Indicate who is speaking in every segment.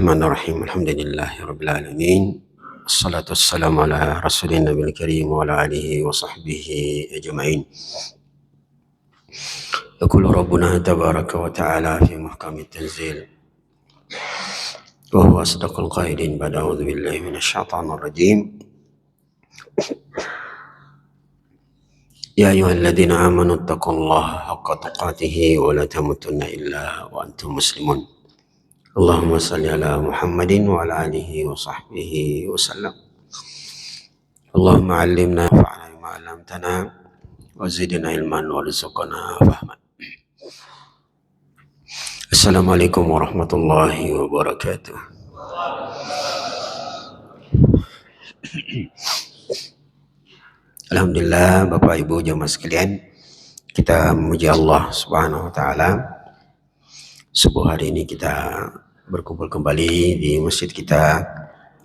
Speaker 1: Bismillahirrahmanirrahim. Alhamdulillahi alamin. Assalatu wassalamu ala rasulina nabiyil karim wa ala alihi wa sahbihi ajma'in. Yaqulu rabbuna tabaraka wa ta'ala fi muhkamit tanzil wa huwa asdaqul qailin ba'da a'udzu billahi minasyaitonir rajim. Ya ayyuhalladzina amanu taqullaha haqqa tuqatih wa la tamutunna illa wa antum muslimun. Allahumma salli ala Muhammadin wa ala alihi wa sahbihi wa sallam. Allahumma allimna fa'ala ma 'allamtana wa zidna ilman warzuqna fahman. Assalamualaikum warahmatullahi wabarakatuh. Alhamdulillah, Bapak Ibu jamaah sekalian, kita memuji Allah Subhanahu wa taala. Subuh hari ini kita berkumpul kembali di masjid kita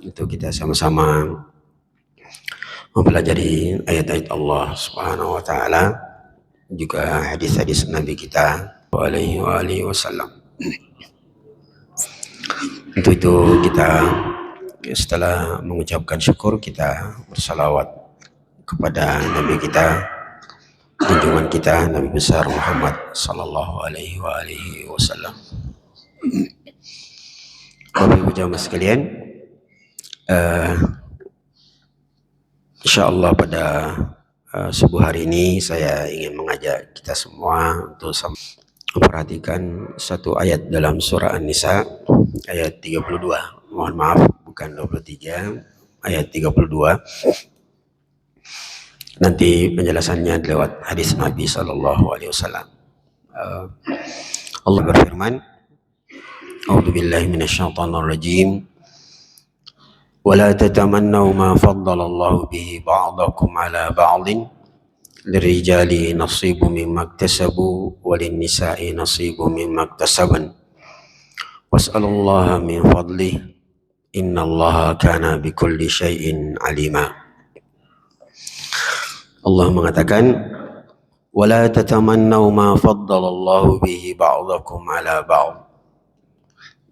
Speaker 1: untuk kita sama-sama mempelajari ayat-ayat Allah Subhanahu wa taala, juga hadis-hadis Nabi kita alaihi wasallam. Untuk itu kita setelah mengucapkan syukur, kita bersalawat kepada Nabi kita, junjungan kita Nabi besar Muhammad sallallahu alaihi wasallam. Bapak Ibu jamaah sekalian, insyaallah pada subuh hari ini saya ingin mengajak kita semua untuk memperhatikan satu ayat dalam surah An-Nisa ayat 32. Mohon maaf, bukan 23, ayat 32. Nanti penjelasannya lewat hadis Nabi sallallahu alaihi wasallam. Allah berfirman, A'udzu billahi minasyaitonir rajim. Wa la tatamannaw ma faddala Allah bihi ba'dakum 'ala ba'din. Lirijali nasibu mimma iktasabu wa lin-nisa'i nasibu mimma iktasaban. Was'alullaha min fadlihi. Innallaha kana bikulli syai'in 'alima. Allah mengatakan, wala tatamannaw ma faddalallahu bihi ba'dakum ala ba'd.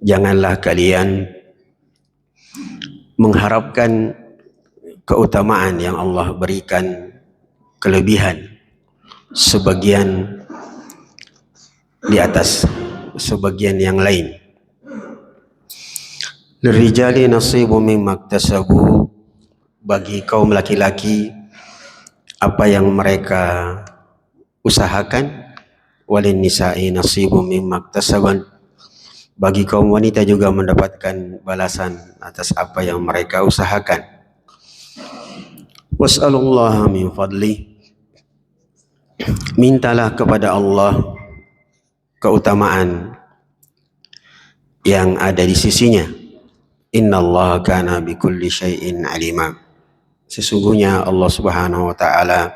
Speaker 1: Janganlah kalian mengharapkan keutamaan yang Allah berikan kelebihan sebagian di atas sebagian yang lain. Lirijali nasibu mimma iktasabu, bagi kaum laki-laki apa yang mereka usahakan, walin nisa'i nasibu mimma iktasaban, bagi kaum wanita juga mendapatkan balasan atas apa yang mereka usahakan. Was'alullaha min fadli, mintalah kepada Allah keutamaan yang ada di sisinya. Innallaha kana bikulli syai'in 'alima. Sesungguhnya Allah Subhanahu wa taala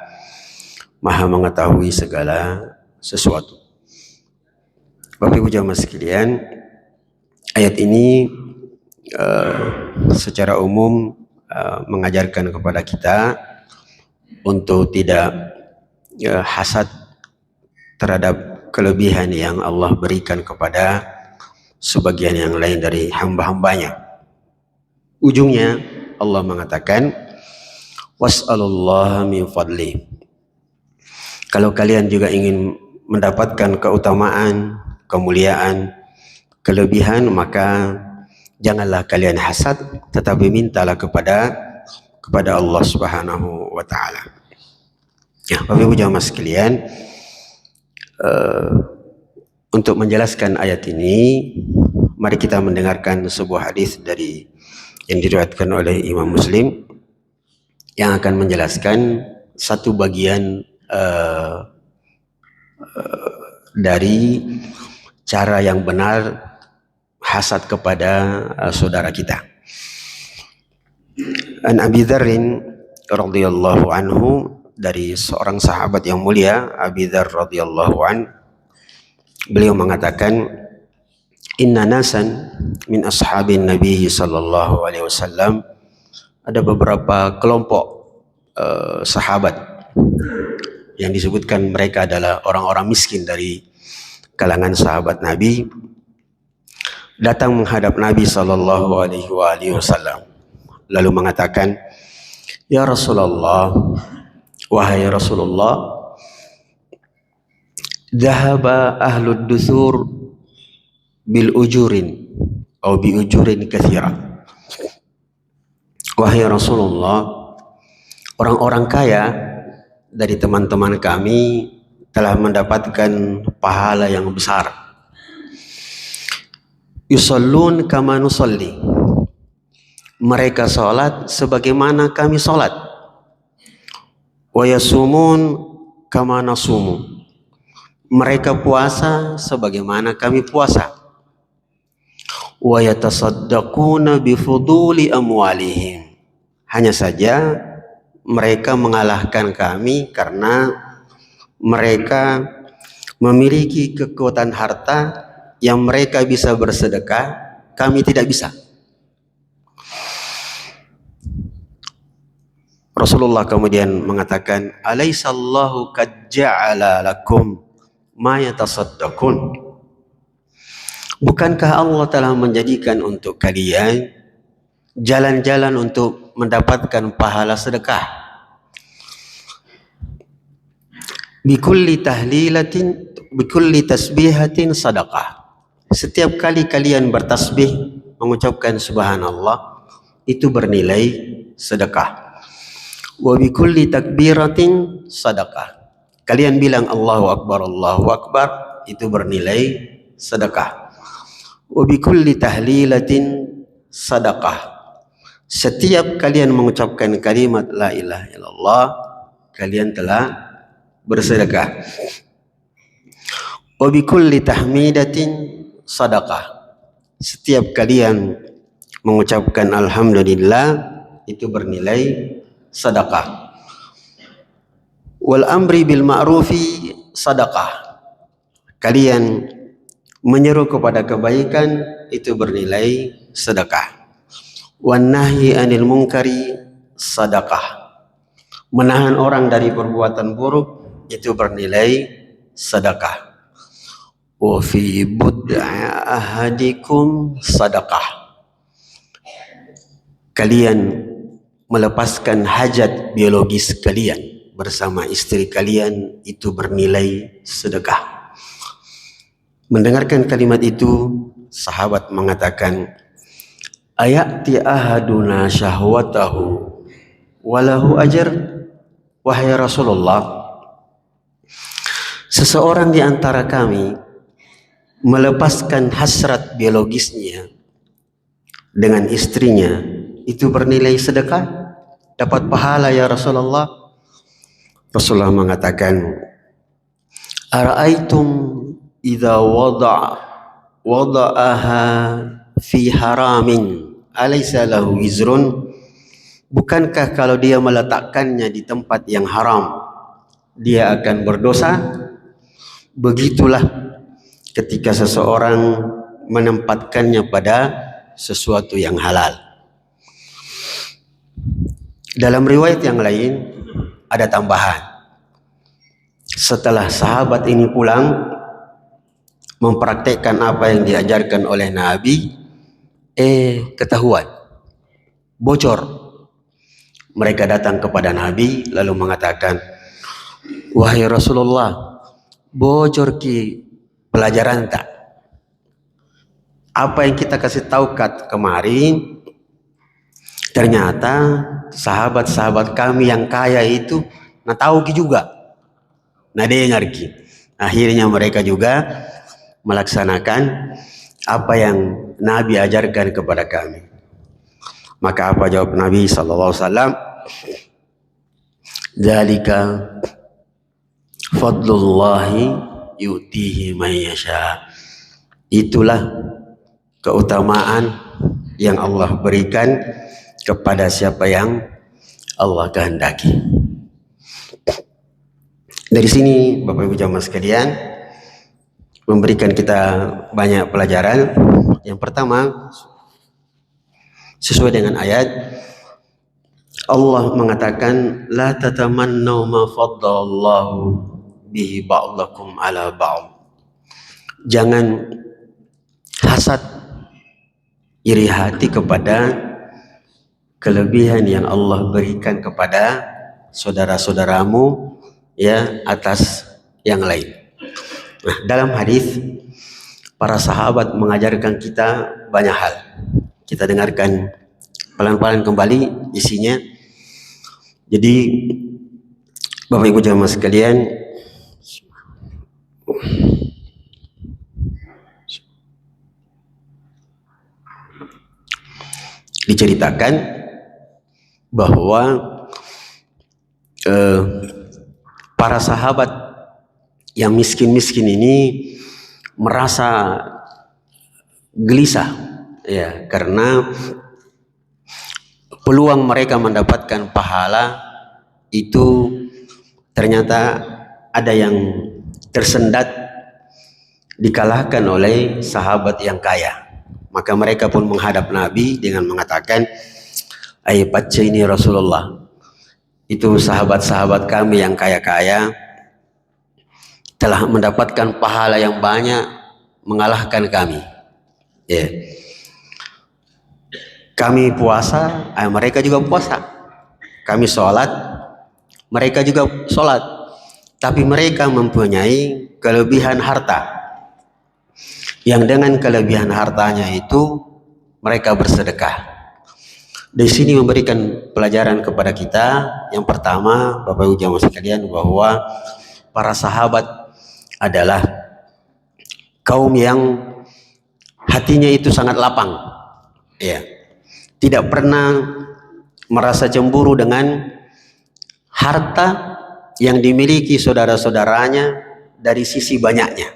Speaker 1: Maha mengetahui segala sesuatu. Bapak Ibu jamaah sekalian, ayat ini secara umum mengajarkan kepada kita untuk tidak hasad terhadap kelebihan yang Allah berikan kepada sebagian yang lain dari hamba-hambanya. Ujungnya Allah mengatakan, was'alullaha min fadli. Kalau kalian juga ingin mendapatkan keutamaan, kemuliaan, kelebihan, maka janganlah kalian hasad, tetapi mintalah kepada Allah Subhanahu wa taala. Ya, Bapak Ibu jamaah sekalian, untuk menjelaskan ayat ini, mari kita mendengarkan sebuah hadis yang diriwayatkan oleh Imam Muslim, yang akan menjelaskan satu bagian dari cara yang benar hasad kepada saudara kita. An Abi Dzarrin radhiyallahu anhu, dari seorang sahabat yang mulia, Abi Dzar radhiyallahu an, beliau mengatakan, inna nasan min ashabin Nabi sallallahu alaihi wasallam, ada beberapa kelompok sahabat yang disebutkan mereka adalah orang-orang miskin dari kalangan sahabat Nabi. datang menghadap Nabi sallallahu alaihi wasallam lalu mengatakan, "Ya Rasulullah, wahai Rasulullah, dhahaba ahlud dusur bil ujurin atau bi ujurin katsira." Wahai Rasulullah, orang-orang kaya dari teman-teman kami telah mendapatkan pahala yang besar. Yusallun kama nusalli. Mereka salat sebagaimana kami salat. Wa yasumun kama nasumu. Mereka puasa sebagaimana kami puasa. Wa yatasaddaquna bi fuduli amwalihim. Hanya saja mereka mengalahkan kami karena mereka memiliki kekuatan harta yang mereka bisa bersedekah, kami tidak bisa. Rasulullah kemudian mengatakan, "Alaisallahu qad ja'ala lakum ma yatasaddaqun." Bukankah Allah telah menjadikan untuk kalian jalan-jalan untuk mendapatkan pahala sedekah? Bikulli tahlilatin, bikulli tasbihatin sadaqah. Setiap kali kalian bertasbih mengucapkan subhanallah, itu bernilai sedekah. Wa bikulli takbiratin sadaqah. Kalian bilang Allahu Akbar, itu bernilai sedekah. Wa bikulli tahlilatin sadaqah. Setiap kalian mengucapkan kalimat la ilaha illallah, kalian telah bersedekah. Wa bikulli tahmidatin sadaqah. Setiap kalian mengucapkan alhamdulillah, itu bernilai sedekah. Wal amri bil ma'rufi sadaqah. Kalian menyeru kepada kebaikan, itu bernilai sedekah. Wan nahyi anil munkari sadaqah. Menahan orang dari perbuatan buruk, itu bernilai sedekah. Wa fi bud'a ahadikum sadaqah. Kalian melepaskan hajat biologis kalian bersama istri kalian, itu bernilai sedekah. Mendengarkan kalimat itu, sahabat mengatakan, ayati ahaduna syahwatahu walahu ajar. Wahai Rasulullah, seseorang di antara kami melepaskan hasrat biologisnya dengan istrinya, itu bernilai sedekah, dapat pahala ya Rasulullah. Rasulullah mengatakan, ara'aitum idza wada'aha fi haramin alaysa lahu wizrun. Bukankah kalau dia meletakkannya di tempat yang haram, dia akan berdosa? Begitulah ketika seseorang menempatkannya pada sesuatu yang halal. Dalam riwayat yang lain ada tambahan. Setelah sahabat ini pulang mempraktekkan apa yang diajarkan oleh Nabi, ketahuan, bocor. Mereka datang kepada Nabi lalu mengatakan, wahai Rasulullah, bocor ki pelajaran tak? Apa yang kita kasih tahu kemarin, ternyata sahabat-sahabat kami yang kaya itu nah tahu ki juga, nah dengar ki. Akhirnya mereka juga melaksanakan apa yang Nabi ajarkan kepada kami. Maka apa jawab Nabi SAW? Dzalika fadlullahi yu'tihi man yasha. Itulah keutamaan yang Allah berikan kepada siapa yang Allah kehendaki. Dari sini Bapak Ibu jamaah sekalian, memberikan kita banyak pelajaran. Yang pertama, sesuai dengan ayat, Allah mengatakan la tatamannu ma faddalallahu bihi ba'dakum ala ba'd. Jangan hasad iri hati kepada kelebihan yang Allah berikan kepada saudara-saudaramu ya atas yang lain. Nah, dalam hadis para sahabat mengajarkan kita banyak hal. Kita dengarkan pelan-pelan kembali isinya. Jadi Bapak Ibu jamaah sekalian, diceritakan bahwa para sahabat yang miskin-miskin ini merasa gelisah ya, karena peluang mereka mendapatkan pahala itu ternyata ada yang tersendat, dikalahkan oleh sahabat yang kaya. Maka mereka pun menghadap Nabi dengan mengatakan, "Ai pacce ini Rasulullah, itu sahabat-sahabat kami yang kaya-kaya telah mendapatkan pahala yang banyak mengalahkan kami. Ya. Kami puasa, mereka juga puasa. Kami sholat, mereka juga sholat. Tapi mereka mempunyai kelebihan harta. Yang dengan kelebihan hartanya itu mereka bersedekah." Di sini memberikan pelajaran kepada kita. Yang pertama, Bapak Ibu jamaah sekalian, bahwa para sahabat adalah kaum yang hatinya itu sangat lapang, ya, tidak pernah merasa cemburu dengan harta yang dimiliki saudara-saudaranya dari sisi banyaknya.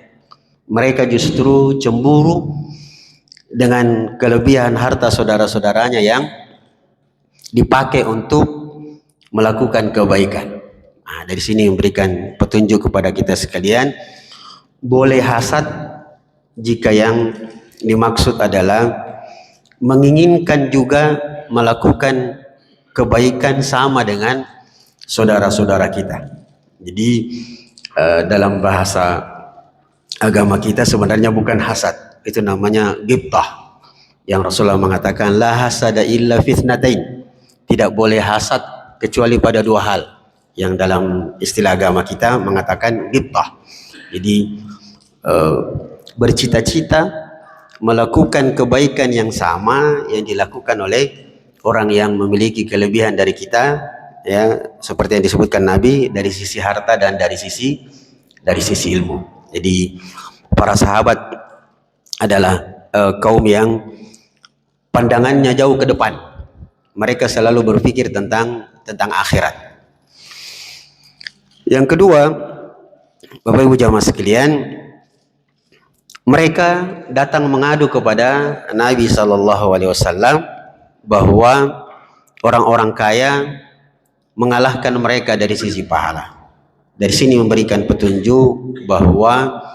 Speaker 1: Mereka justru cemburu dengan kelebihan harta saudara-saudaranya yang dipakai untuk melakukan kebaikan. Nah, dari sini memberikan petunjuk kepada kita sekalian, boleh hasad jika yang dimaksud adalah menginginkan juga melakukan kebaikan sama dengan saudara-saudara kita. Jadi dalam bahasa agama kita sebenarnya bukan hasad, itu namanya ghibtah. Yang Rasulullah mengatakan la hasada illa fitnatain, tidak boleh hasad kecuali pada dua hal, yang dalam istilah agama kita mengatakan ghibtah. Jadi bercita-cita melakukan kebaikan yang sama yang dilakukan oleh orang yang memiliki kelebihan dari kita, ya, seperti yang disebutkan Nabi, dari sisi harta dan dari sisi ilmu. Jadi para sahabat adalah kaum yang pandangannya jauh ke depan. Mereka selalu berpikir tentang akhirat. Yang kedua, Bapak Ibu jamaah sekalian, mereka datang mengadu kepada Nabi SAW bahwa orang-orang kaya mengalahkan mereka dari sisi pahala. Dari sini memberikan petunjuk bahwa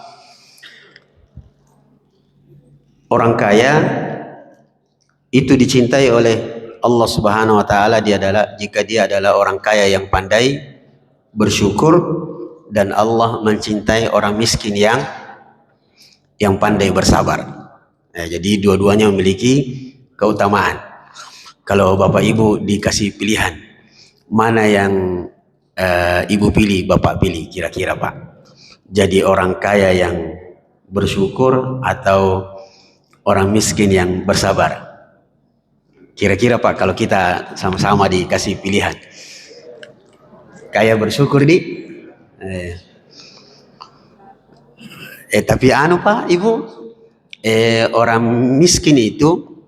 Speaker 1: orang kaya itu dicintai oleh Allah Subhanahu wa taala jika dia adalah orang kaya yang pandai bersyukur, dan Allah mencintai orang miskin yang pandai bersabar. Jadi dua-duanya memiliki keutamaan. Kalau Bapak Ibu dikasih pilihan, mana yang Ibu pilih, Bapak pilih kira-kira Pak? Jadi orang kaya yang bersyukur atau orang miskin yang bersabar? Kira-kira Pak, kalau kita sama-sama dikasih pilihan, kaya bersyukur tapi Pak Ibu, orang miskin itu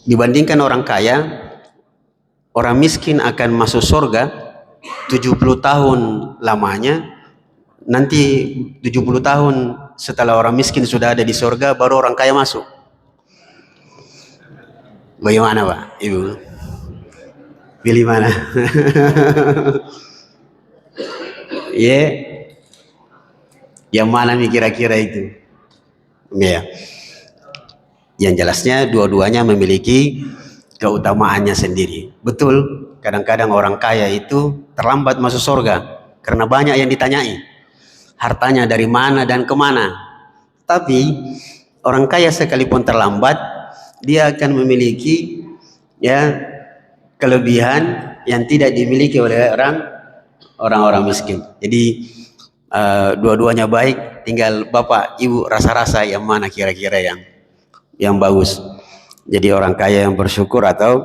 Speaker 1: dibandingkan orang kaya, orang miskin akan masuk surga 70 tahun lamanya. Nanti 70 tahun setelah orang miskin sudah ada di surga, baru orang kaya masuk. Bagaimana Pak Ibu? Pilih mana? Yang mana nih kira-kira itu? Ya. Yang jelasnya dua-duanya memiliki keutamaannya sendiri. Betul, kadang-kadang orang kaya itu terlambat masuk surga karena banyak yang ditanyai, hartanya dari mana dan kemana. Tapi Orang kaya sekalipun terlambat, dia akan memiliki ya kelebihan yang tidak dimiliki oleh orang-orang miskin. Jadi dua-duanya baik, tinggal bapak ibu rasa-rasa yang mana kira-kira yang bagus. Jadi orang kaya yang bersyukur atau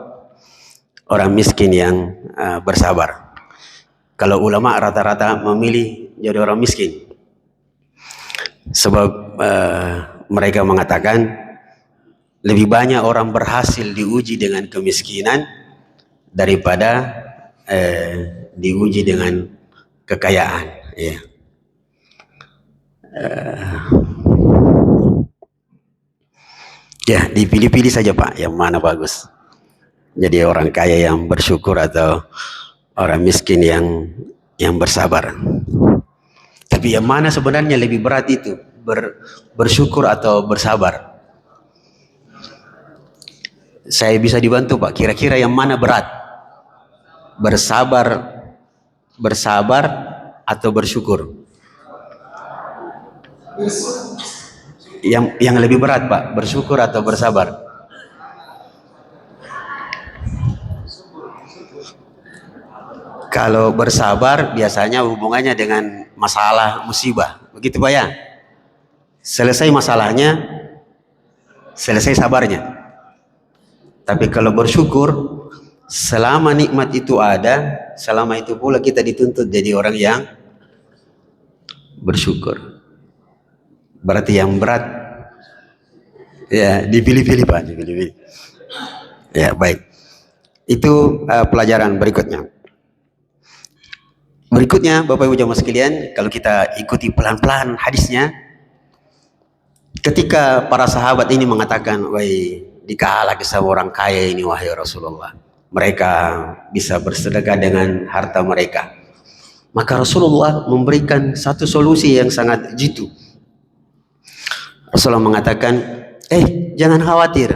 Speaker 1: orang miskin yang bersabar. Kalau ulama rata-rata memilih jadi orang miskin, sebab mereka mengatakan lebih banyak orang berhasil diuji dengan kemiskinan daripada diuji dengan kekayaan. Ya. Ya, dipilih-pilih saja Pak, yang mana bagus. Jadi orang kaya yang bersyukur atau orang miskin yang bersabar. Tapi yang mana sebenarnya lebih berat itu? Bersyukur atau bersabar? Saya bisa dibantu Pak, kira-kira yang mana berat? Bersabar atau bersyukur? Yang lebih berat Pak, bersyukur atau bersabar? Kalau bersabar biasanya hubungannya dengan masalah musibah, begitu Pak ya? Selesai masalahnya, selesai sabarnya. Tapi kalau bersyukur, selama nikmat itu ada, selama itu pula kita dituntut jadi orang yang bersyukur. Berarti yang berat ya dipilih-pilih Pak, dipilih-pilih. Ya baik. Itu pelajaran berikutnya. Berikutnya Bapak Ibu jamaah sekalian, kalau kita ikuti pelan-pelan hadisnya, ketika para sahabat ini mengatakan, wahai dikala sama orang kaya ini wahai Rasulullah, mereka bisa bersedekah dengan harta mereka, maka Rasulullah memberikan satu solusi yang sangat jitu. Rasulullah mengatakan, jangan khawatir,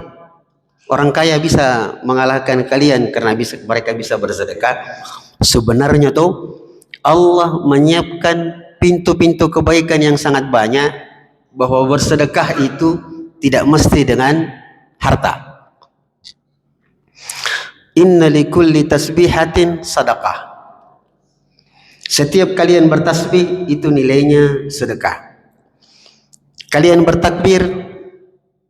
Speaker 1: orang kaya bisa mengalahkan kalian karena mereka bisa bersedekah. Sebenarnya tuh Allah menyiapkan pintu-pintu kebaikan yang sangat banyak, bahwa bersedekah itu tidak mesti dengan harta. Inna likulli tasbihatin sadaqah. Setiap kalian bertasbih itu nilainya sedekah. Kalian bertakbir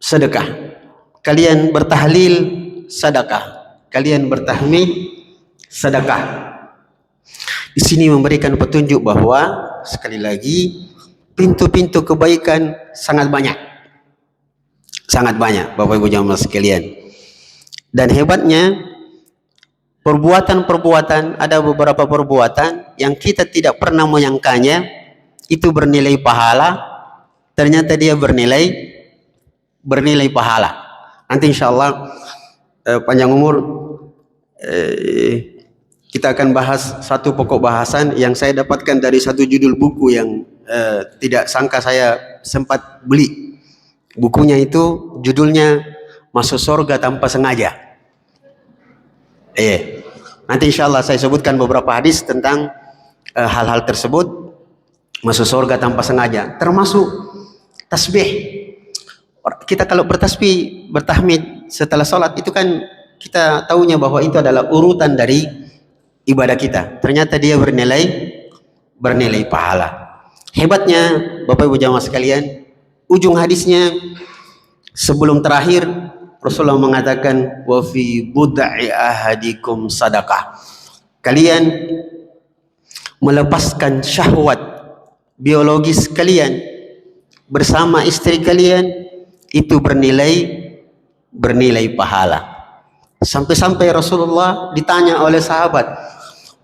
Speaker 1: sedekah. Kalian bertahlil sedekah. Kalian bertahmid sedekah. Di sini memberikan petunjuk bahwa sekali lagi pintu-pintu kebaikan sangat banyak. Sangat banyak Bapak Ibu jamaah sekalian. Dan hebatnya perbuatan-perbuatan, ada beberapa perbuatan yang kita tidak pernah menyangkanya itu bernilai pahala, ternyata dia bernilai pahala. Nanti insyaallah panjang umur kita akan bahas satu pokok bahasan yang saya dapatkan dari satu judul buku yang tidak sangka saya sempat beli. Bukunya itu judulnya Masuk Surga Tanpa Sengaja. Nanti insyaallah saya sebutkan beberapa hadis tentang hal-hal tersebut. Masuk surga tanpa sengaja, termasuk tasbih. Kita kalau bertasbih, bertahmid setelah sholat itu kan kita tahunya bahwa itu adalah urutan dari ibadah kita. Ternyata dia bernilai pahala. Hebatnya Bapak Ibu jamaah sekalian, ujung hadisnya sebelum terakhir Rasulullah mengatakan, wa fi bud'i ahadikum sadaqah. Kalian melepaskan syahwat biologis kalian bersama istri kalian itu bernilai pahala. Sampai-sampai Rasulullah ditanya oleh sahabat,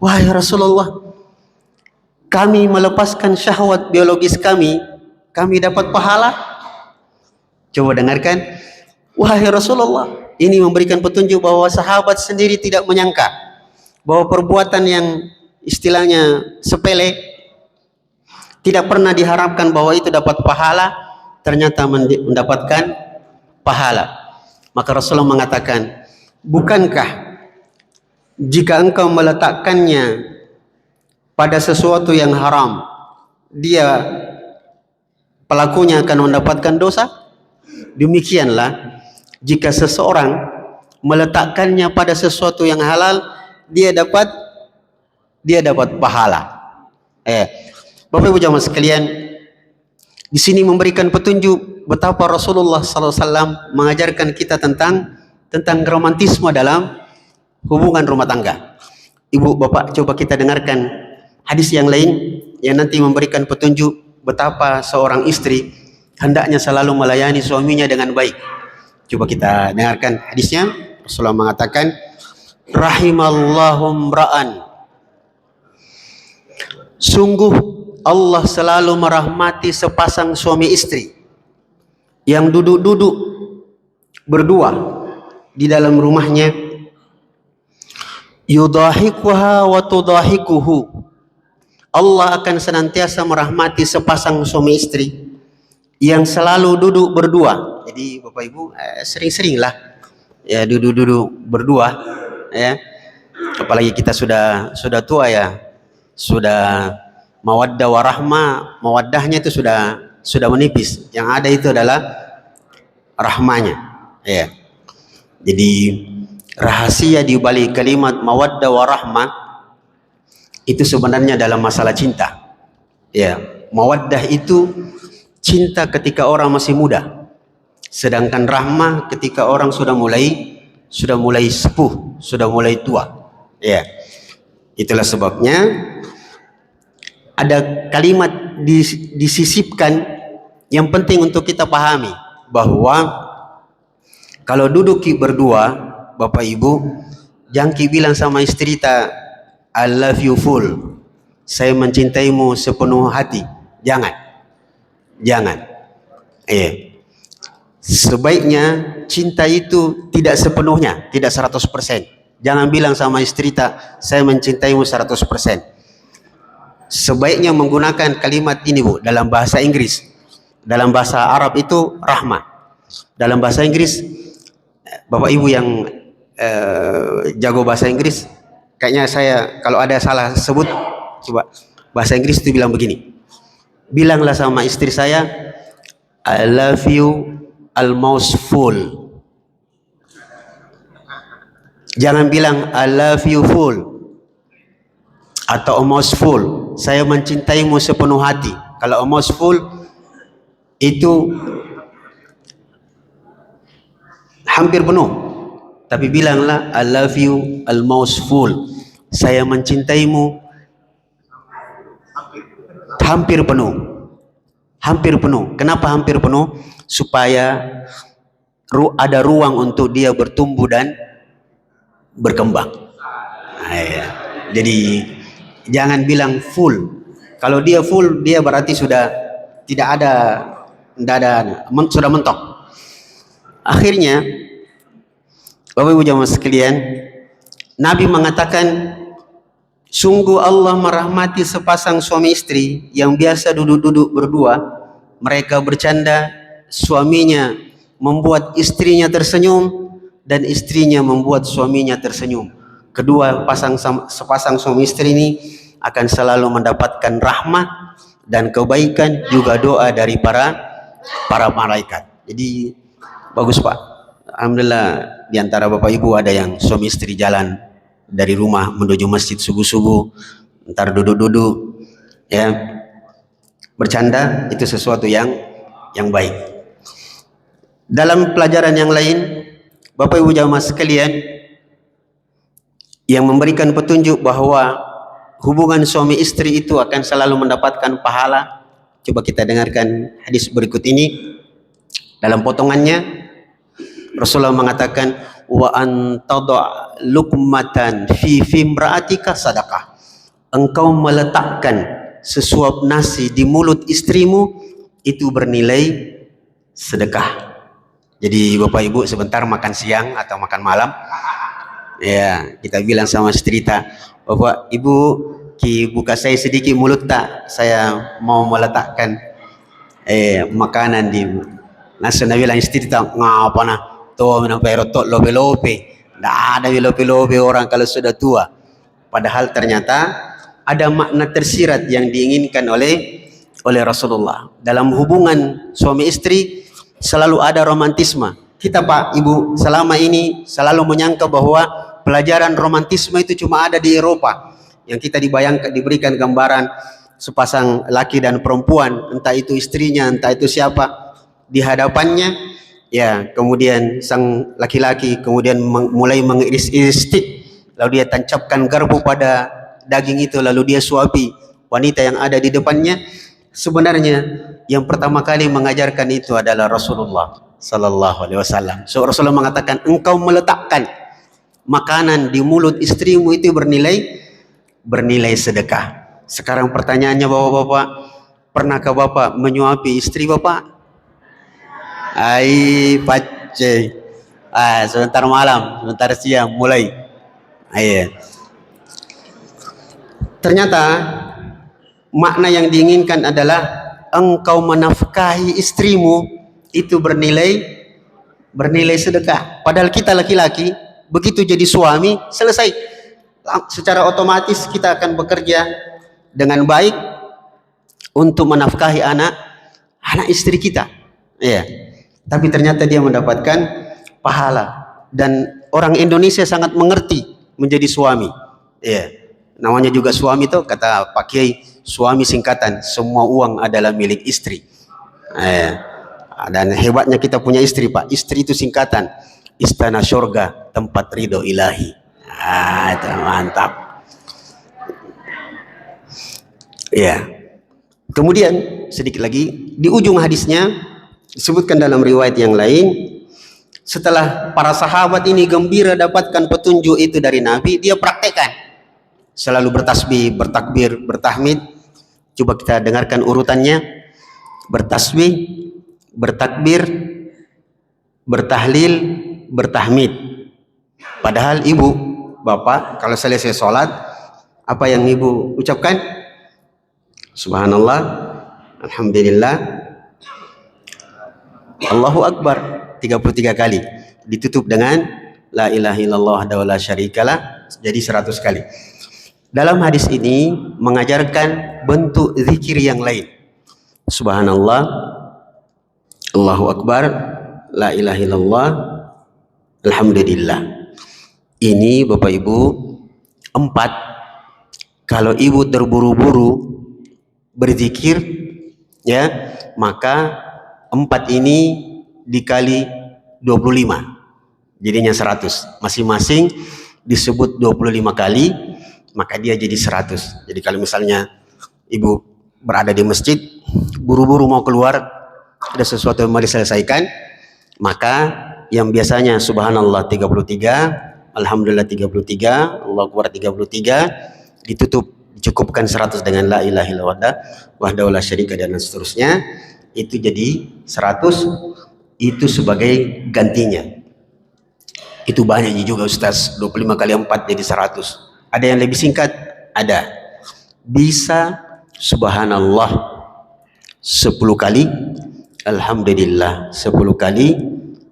Speaker 1: wahai Rasulullah, kami melepaskan syahwat biologis kami dapat pahala? Coba dengarkan. Wahai Rasulullah, ini memberikan petunjuk bahwa sahabat sendiri tidak menyangka bahwa perbuatan yang istilahnya sepele, tidak pernah diharapkan bahwa itu dapat pahala, ternyata mendapatkan pahala. Maka Rasulullah mengatakan, bukankah jika engkau meletakkannya pada sesuatu yang haram, dia pelakunya akan mendapatkan dosa? Demikianlah jika seseorang meletakkannya pada sesuatu yang halal, dia dapat pahala. Bapak Ibu jamaah sekalian, di sini memberikan petunjuk betapa Rasulullah SAW mengajarkan kita tentang romantisme dalam hubungan rumah tangga. Ibu bapak, coba kita dengarkan hadis yang lain yang nanti memberikan petunjuk betapa seorang istri hendaknya selalu melayani suaminya dengan baik. Coba kita dengarkan hadisnya. Rasulullah mengatakan, rahimallahu mra'an, sungguh Allah selalu merahmati sepasang suami istri yang duduk-duduk berdua di dalam rumahnya, yudahikuha wa tudahikuhu. Allah akan senantiasa merahmati sepasang suami istri yang selalu duduk berdua. Jadi Bapak Ibu sering-seringlah ya duduk-duduk berdua ya. Apalagi kita sudah tua ya, sudah mawaddah warahmah, mawaddahnya itu sudah menipis. Yang ada itu adalah rahmanya ya. Jadi rahasia di balik kalimat mawaddah warahmah itu sebenarnya dalam masalah cinta ya. Mawaddah itu cinta ketika orang masih muda, sedangkan rahmah ketika orang sudah mulai sepuh, sudah mulai tua ya. Itulah sebabnya ada kalimat disisipkan yang penting untuk kita pahami, bahwa kalau duduk berdua Bapak Ibu, jangan bilang sama istri kita I love you full, saya mencintaimu sepenuh hati. Jangan. Sebaiknya cinta itu tidak sepenuhnya, tidak 100%. Jangan bilang sama istri kita saya mencintaimu 100%. Sebaiknya menggunakan kalimat ini Bu, dalam bahasa Inggris. Dalam bahasa Arab itu rahmah. Dalam bahasa Inggris, Bapak Ibu yang jago bahasa Inggris, kayaknya saya kalau ada salah sebut, coba bahasa Inggris itu bilang begini. Bilanglah sama istri saya, I love you almost full. Jangan bilang I love you full atau almost full, saya mencintaimu sepenuh hati. Kalau almost full itu hampir penuh. Tapi bilanglah I love you almost full, saya mencintaimu hampir penuh. Kenapa hampir penuh? Supaya ada ruang untuk dia bertumbuh dan berkembang. Jadi jangan bilang full. Kalau dia full, dia berarti sudah sudah mentok. Akhirnya Bapak Ibu jamaah sekalian, Nabi mengatakan, sungguh Allah merahmati sepasang suami istri yang biasa duduk-duduk berdua, mereka bercanda, suaminya membuat istrinya tersenyum dan istrinya membuat suaminya tersenyum. Kedua sepasang suami istri ini akan selalu mendapatkan rahmat dan kebaikan, juga doa dari para malaikat. Jadi bagus Pak. Alhamdulillah di antara Bapak Ibu ada yang suami istri jalan dari rumah menuju masjid subuh-subuh, ntar duduk-duduk ya bercanda, itu sesuatu yang baik. Dalam pelajaran yang lain Bapak Ibu jamaah sekalian, yang memberikan petunjuk bahwa hubungan suami istri itu akan selalu mendapatkan pahala, coba kita dengarkan hadis berikut ini. Dalam potongannya Rasulullah mengatakan, wa antadha luqmatan fi imra'atika sadaqah. Engkau meletakkan sesuap nasi di mulut istrimu itu bernilai sedekah. Jadi Bapak Ibu sebentar makan siang atau makan malam, ya kita bilang sama istri kita, Bapak Ibu ki buka saya sedikit mulut tak, saya mau meletakkan makanan di nasi. Nabi bilang istri kita, ngapa nah tuh minum perotok lope-lope. Tidak ada lope-lope orang kalau sudah tua. Padahal ternyata ada makna tersirat yang diinginkan oleh Rasulullah dalam hubungan suami istri. selalu ada romantisme. Kita Pak, Ibu selama ini selalu menyangka bahwa pelajaran romantisme itu cuma ada di Eropa. Yang kita dibayangkan, diberikan gambaran sepasang laki dan perempuan, entah itu istrinya, entah itu siapa, di hadapannya, ya kemudian sang laki-laki kemudian mulai mengiris-iris stik, lalu dia tancapkan garpu pada daging itu, lalu dia suapi wanita yang ada di depannya. Sebenarnya yang pertama kali mengajarkan itu adalah Rasulullah Sallallahu Alaihi Wasallam. So Rasulullah mengatakan, engkau meletakkan makanan di mulut istrimu itu bernilai sedekah. Sekarang pertanyaannya bapak-bapak, pernahkah bapak menyuapi istri bapak? Ai pace. Sebentar malam, sebentar siang mulai. Iya. Ternyata makna yang diinginkan adalah engkau menafkahi istrimu itu bernilai sedekah. Padahal kita laki-laki begitu jadi suami selesai, secara otomatis kita akan bekerja dengan baik untuk menafkahi anak istri kita. Iya. Tapi ternyata dia mendapatkan pahala, dan orang Indonesia sangat mengerti menjadi suami. Iya. Namanya juga suami tuh, kata Pak Kiai, suami singkatan semua uang adalah milik istri. Dan hebatnya kita punya istri Pak, istri itu singkatan istana surga tempat ridho ilahi. Itu mantap. Ya. Kemudian sedikit lagi di ujung hadisnya disebutkan dalam riwayat yang lain, setelah para sahabat ini gembira dapatkan petunjuk itu dari Nabi, dia praktekkan selalu bertasbih, bertakbir, bertahmid. Coba kita dengarkan urutannya: bertasbih, bertakbir, bertahlil, bertahmid. Padahal ibu, bapak kalau selesai sholat, apa yang ibu ucapkan? Subhanallah, alhamdulillah, Allahu Akbar 33 kali, ditutup dengan la ilaha illallah wa la syarikalah, jadi 100 kali. Dalam hadis ini mengajarkan bentuk zikir yang lain. Subhanallah, Allahu Akbar, la ilaha illallah, alhamdulillah. Ini Bapak Ibu 4. Kalau ibu terburu-buru berzikir, ya, maka 4 ini dikali 25 jadinya 100. Masing-masing disebut 25 kali, maka dia jadi 100. Jadi kalau misalnya ibu berada di masjid, buru-buru mau keluar, ada sesuatu yang mau diselesaikan, maka yang biasanya subhanallah 33, alhamdulillah 33, Allahu Akbar 33, ditutup, dicukupkan 100 dengan la ilaha illallah wahdahu la syarika dan seterusnya, itu jadi 100. Itu sebagai gantinya. Itu banyak juga Ustaz, 25 kali 4 jadi 100. Ada yang lebih singkat, ada. Bisa subhanallah 10 kali, alhamdulillah 10 kali,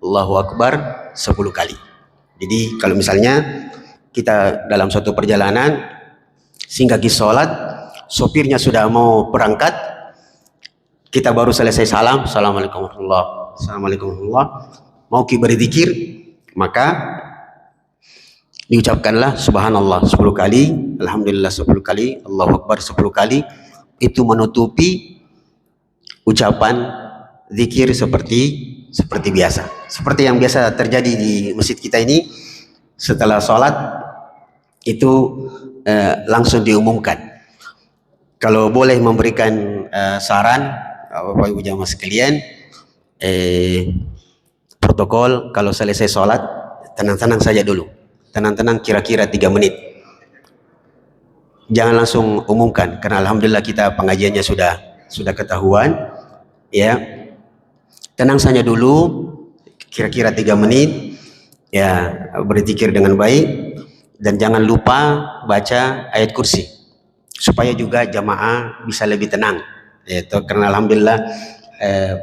Speaker 1: Allahu Akbar 10 kali. Jadi kalau misalnya kita dalam suatu perjalanan, sehingga kita sholat, sopirnya sudah mau berangkat, kita baru selesai salam, assalamualaikum warahmatullahi, assalamualaikum warahmatullahi, mau kita berzikir, maka diucapkanlah subhanallah 10 kali, alhamdulillah 10 kali, Allahu Akbar 10 kali. Itu menutupi ucapan zikir seperti biasa, seperti yang biasa terjadi di masjid kita ini. Setelah sholat itu langsung diumumkan. Kalau boleh memberikan saran Bapak Ibu jamaah sekalian, protokol kalau selesai sholat tenang-tenang saja dulu, tenang-tenang kira-kira 3 menit, jangan langsung umumkan, karena alhamdulillah kita pengajiannya sudah ketahuan, ya. Tenang saja dulu kira-kira 3 menit, ya, berzikir dengan baik, dan jangan lupa baca ayat kursi supaya juga jamaah bisa lebih tenang, yaitu karena alhamdulillah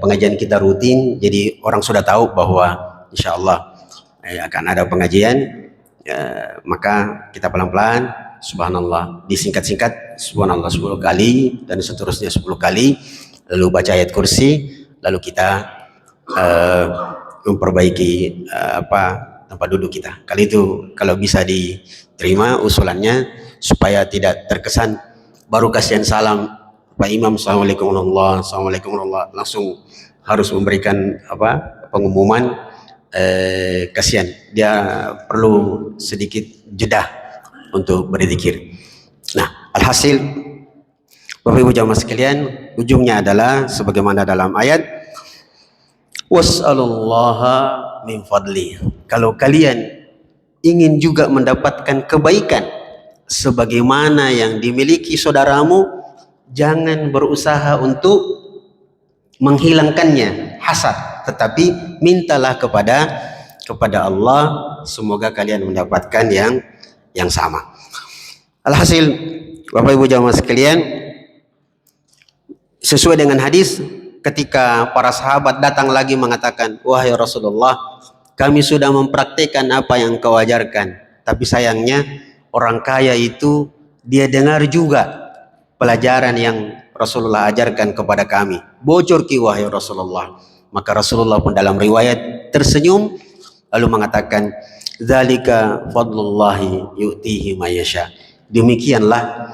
Speaker 1: pengajian kita rutin, jadi orang sudah tahu bahwa insya Allah akan ada pengajian. Maka kita pelan-pelan subhanallah, disingkat-singkat subhanallah 10 kali dan seterusnya 10 kali, lalu baca ayat kursi, lalu kita eh, memperbaiki tempat duduk kita. Kali itu kalau bisa diterima usulannya supaya tidak terkesan baru kasihan salam Pak Imam, Assalamualaikum warahmatullahi wabarakatuh, Assalamualaikum warahmatullahi wabarakatuh, langsung harus memberikan pengumuman. Kasihan, dia perlu sedikit jeda untuk berzikir. Nah, alhasil Bapak Ibu jamaah sekalian, ujungnya adalah sebagaimana dalam ayat was'alullaha min fadli. Kalau kalian ingin juga mendapatkan kebaikan sebagaimana yang dimiliki saudaramu, jangan berusaha untuk menghilangkannya hasad, tetapi mintalah kepada Allah, semoga kalian mendapatkan yang sama. Alhasil Bapak Ibu jamaah sekalian, sesuai dengan hadis, ketika para sahabat datang lagi mengatakan, wahai Rasulullah, kami sudah mempraktikkan apa yang kau ajarkan, tapi sayangnya orang kaya itu dia dengar juga pelajaran yang Rasulullah ajarkan kepada kami. Bocor ki wahai Rasulullah. Maka Rasulullah pun dalam riwayat tersenyum lalu mengatakan, zalika fadlullahi yu'tihi ma yasha. Demikianlah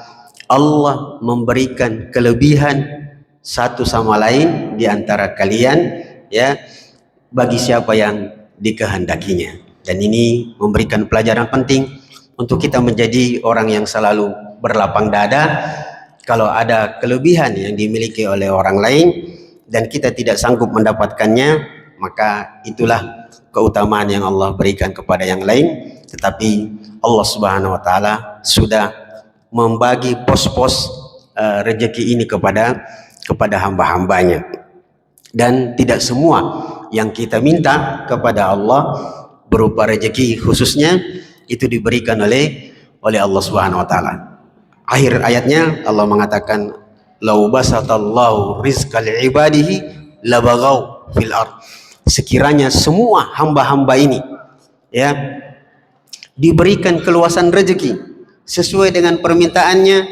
Speaker 1: Allah memberikan kelebihan satu sama lain di antara kalian, ya, bagi siapa yang dikehendakinya. Dan ini memberikan pelajaran penting untuk kita menjadi orang yang selalu berlapang dada kalau ada kelebihan yang dimiliki oleh orang lain dan kita tidak sanggup mendapatkannya, maka itulah keutamaan yang Allah berikan kepada yang lain. Tetapi Allah Subhanahu wa taala sudah membagi pos-pos rezeki ini kepada hamba-hambanya. Dan tidak semua yang kita minta kepada Allah berupa rezeki khususnya itu diberikan oleh Allah Subhanahu wa taala. Akhir ayatnya Allah mengatakan, lau basatallahu rizqa li'ibadihi labaghaw fil ard. Sekiranya semua hamba-hamba ini, ya, diberikan keluasan rezeki sesuai dengan permintaannya,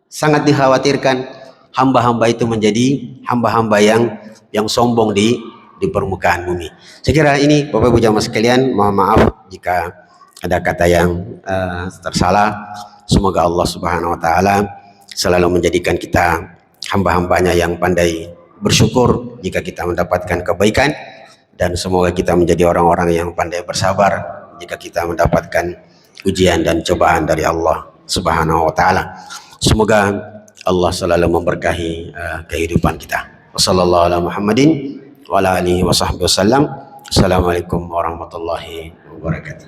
Speaker 1: sangat dikhawatirkan hamba-hamba itu menjadi hamba-hamba yang sombong di permukaan bumi. Saya kira ini Bapak Ibu jamaah sekalian, mohon maaf jika ada kata yang tersalah. Semoga Allah Subhanahu wa taala selalu menjadikan kita hamba-hambanya yang pandai bersyukur jika kita mendapatkan kebaikan, dan semoga kita menjadi orang-orang yang pandai bersabar jika kita mendapatkan ujian dan cobaan dari Allah Subhanahu wa taala. Semoga Allah selalu memberkahi kehidupan kita. Wassallallahu ala Muhammadin wa ala alihi wa sahbihi wasallam. Assalamualaikum warahmatullahi wabarakatuh.